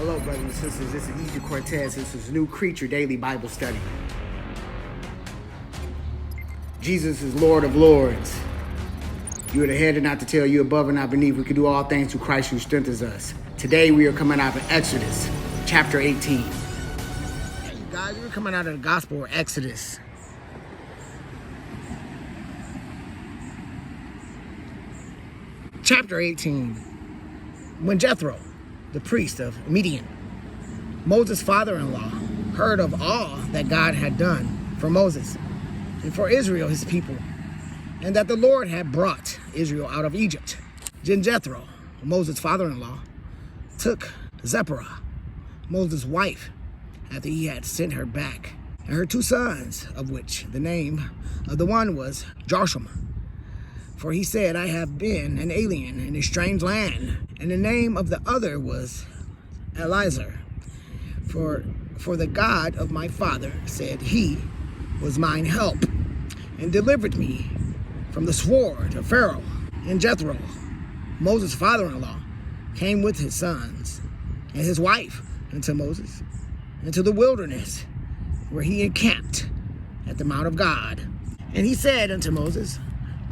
Hello, brothers and sisters. This is Egypt Cortez. This is New Creature Daily Bible Study. Jesus is Lord of Lords. You are the head and not the tail. You are above and not beneath. We can do all things through Christ who strengthens us. Today we are coming out of Exodus, chapter 18. Hey, you guys, we're coming out of the Gospel of Exodus. Chapter 18. When Jethro, the priest of Midian, Moses' father-in-law, heard of all that God had done for Moses and for Israel, his people, and that the Lord had brought Israel out of Egypt, then Jethro, Moses' father-in-law, took Zipporah, Moses' wife, after he had sent her back, and her 2 sons, of which the name of the one was Joshua. For he said, I have been an alien in a strange land. And the name of the other was Eliezer. For the God of my father said he was mine help, and delivered me from the sword of Pharaoh. And Jethro, Moses' father-in-law, came with his sons and his wife unto Moses, into the wilderness, where he encamped at the mount of God. And he said unto Moses,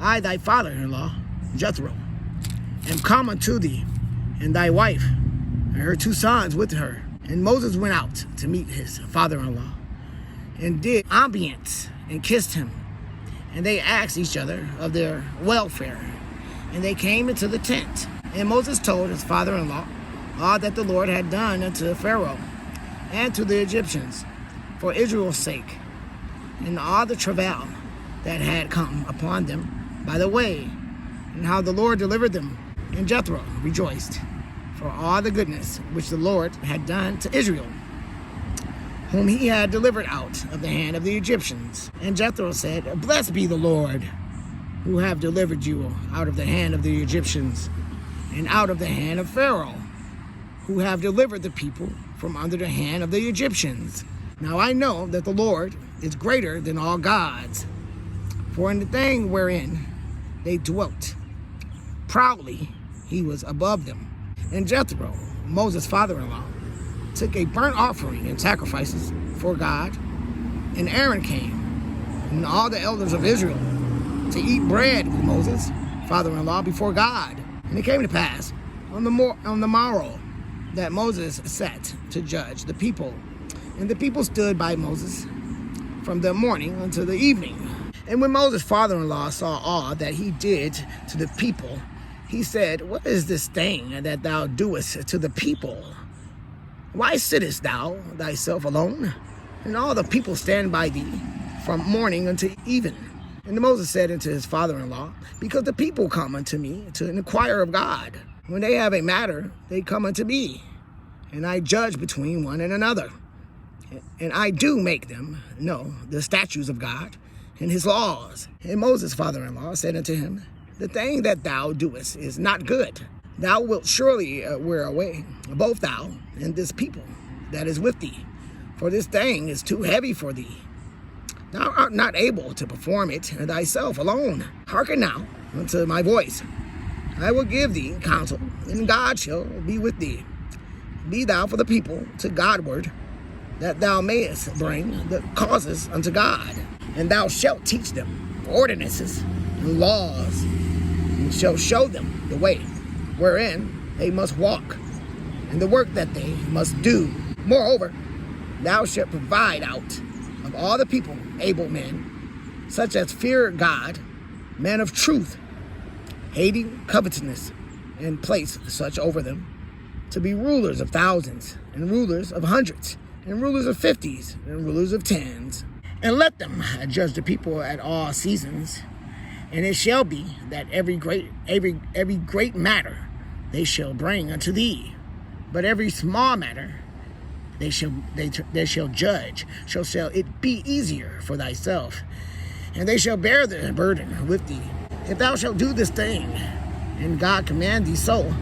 I, thy father-in-law, Jethro, am come unto thee, and thy wife, and her 2 sons with her. And Moses went out to meet his father-in-law, and did obeisance, and kissed him. And they asked each other of their welfare. And they came into the tent. And Moses told his father-in-law all that the Lord had done unto Pharaoh, and to the Egyptians, for Israel's sake, and all the travail that had come upon them by the way, and how the Lord delivered them. And Jethro rejoiced for all the goodness which the Lord had done to Israel, whom he had delivered out of the hand of the Egyptians. And Jethro said, Blessed be the Lord, who have delivered you out of the hand of the Egyptians, and out of the hand of Pharaoh, who have delivered the people from under the hand of the Egyptians. Now I know that the Lord is greater than all gods, for in the thing wherein they dwelt proudly, he was above them. And Jethro, Moses' father-in-law, took a burnt offering and sacrifices for God. And Aaron came, and all the elders of Israel, to eat bread with Moses' father-in-law before God. And it came to pass on the morrow that Moses sat to judge the people. And the people stood by Moses from the morning until the evening. And when Moses' father-in-law saw all that he did to the people, he said, What is this thing that thou doest to the people? Why sittest thou thyself alone? And all the people stand by thee from morning until even. And Moses said unto his father-in-law, Because the people come unto me to inquire of God. When they have a matter, they come unto me, and I judge between one and another. And I do make them know the statutes of God and his laws. And Moses' father-in-law said unto him, The thing that thou doest is not good. Thou wilt surely wear away, both thou and this people that is with thee. For this thing is too heavy for thee. Thou art not able to perform it thyself alone. Hearken now unto my voice. I will give thee counsel, and God shall be with thee. Be thou for the people to Godward, that thou mayest bring the causes unto God. And thou shalt teach them ordinances and laws, and shalt show them the way wherein they must walk, and the work that they must do. Moreover, thou shalt provide out of all the people able men, such as fear God, men of truth, hating covetousness, and place such over them, to be rulers of thousands, and rulers of hundreds, and rulers of 50s, and rulers of 10s. And let them judge the people at all seasons. And it shall be that every great matter they shall bring unto thee, but every small matter they shall judge. Shall it be easier for thyself, and they shall bear the burden with thee. If thou shalt do this thing, and God command thee so,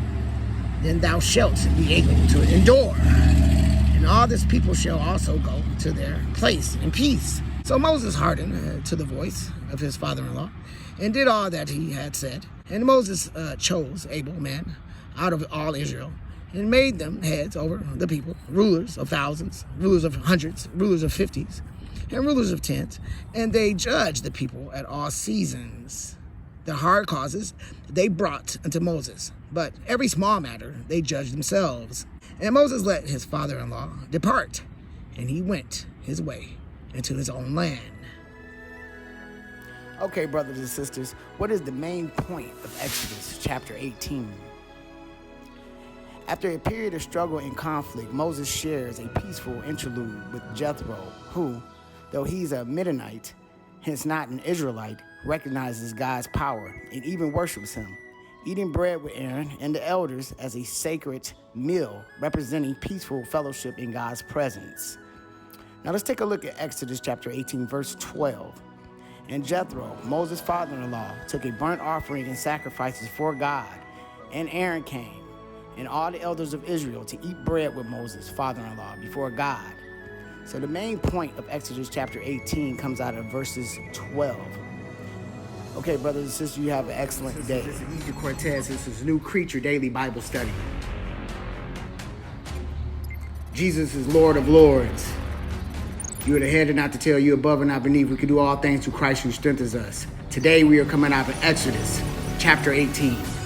then thou shalt be able to endure. And all this people shall also go to their place in peace. So Moses hearkened to the voice of his father-in-law, and did all that he had said. And Moses chose able men out of all Israel, and made them heads over the people, rulers of thousands, rulers of hundreds, rulers of 50s, and rulers of tens. And they judged the people at all seasons. The hard causes they brought unto Moses, but every small matter they judged themselves. And Moses let his father-in-law depart, and he went his way into his own land. Okay, brothers and sisters, what is the main point of Exodus chapter 18? After a period of struggle and conflict, Moses shares a peaceful interlude with Jethro, who, though he's a Midianite, hence not an Israelite, recognizes God's power and even worships him, eating bread with Aaron and the elders as a sacred meal representing peaceful fellowship in God's presence. Now let's take a look at Exodus chapter 18, verse 12. And Jethro, Moses' father-in-law, took a burnt offering and sacrifices for God, and Aaron came, and all the elders of Israel, to eat bread with Moses' father-in-law before God. So the main point of Exodus chapter 18 comes out of verses 12. Okay, brothers and sisters, you have an excellent day. This is Easy Cortez. This is New Creature Daily Bible Study. Jesus is Lord of Lords. You are the head and not the tail. You are above and not beneath. We can do all things through Christ who strengthens us. Today we are coming out of Exodus chapter 18.